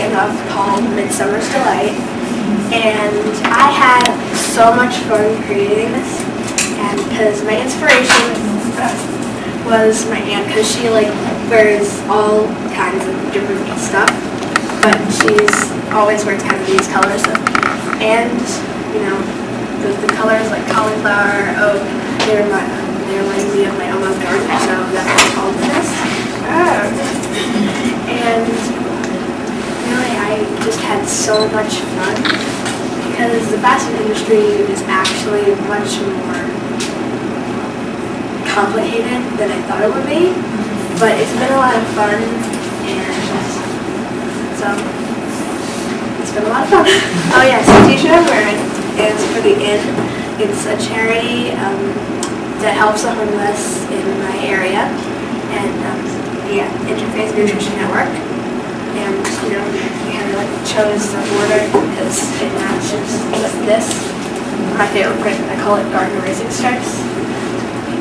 charity called Midsummer's Delight, and I had so much fun creating this, and because my inspiration was my aunt, because she wears all kinds of different stuff, but she's always wears kind of these colors, and the colors like cauliflower, oak, they remind me of my Oma's garden, so that's what it's called this. And really, I just had so much fun because the fashion industry is actually much more complicated than I thought it would be, but it's been a lot of fun, and so it's been a lot of fun. Oh yeah, so the t-shirt I'm wearing is for the Inn. It's a charity that helps the homeless in my area, and Interfaith Nutrition Network. And we kind of chose the border because it matches with this. My favorite print, I call it garden racing stripes.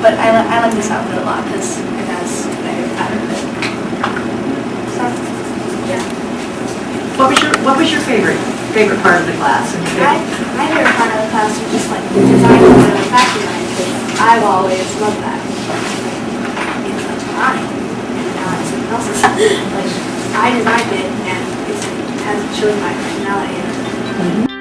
But I like this outfit a lot because it has my favorite pattern of it. So, yeah. What was your favorite part of the class? My favorite part of the class was just designing and fashion line, because I've always loved that. It's mine, and now it's someone else's. I designed it, and it has shown my personality in it.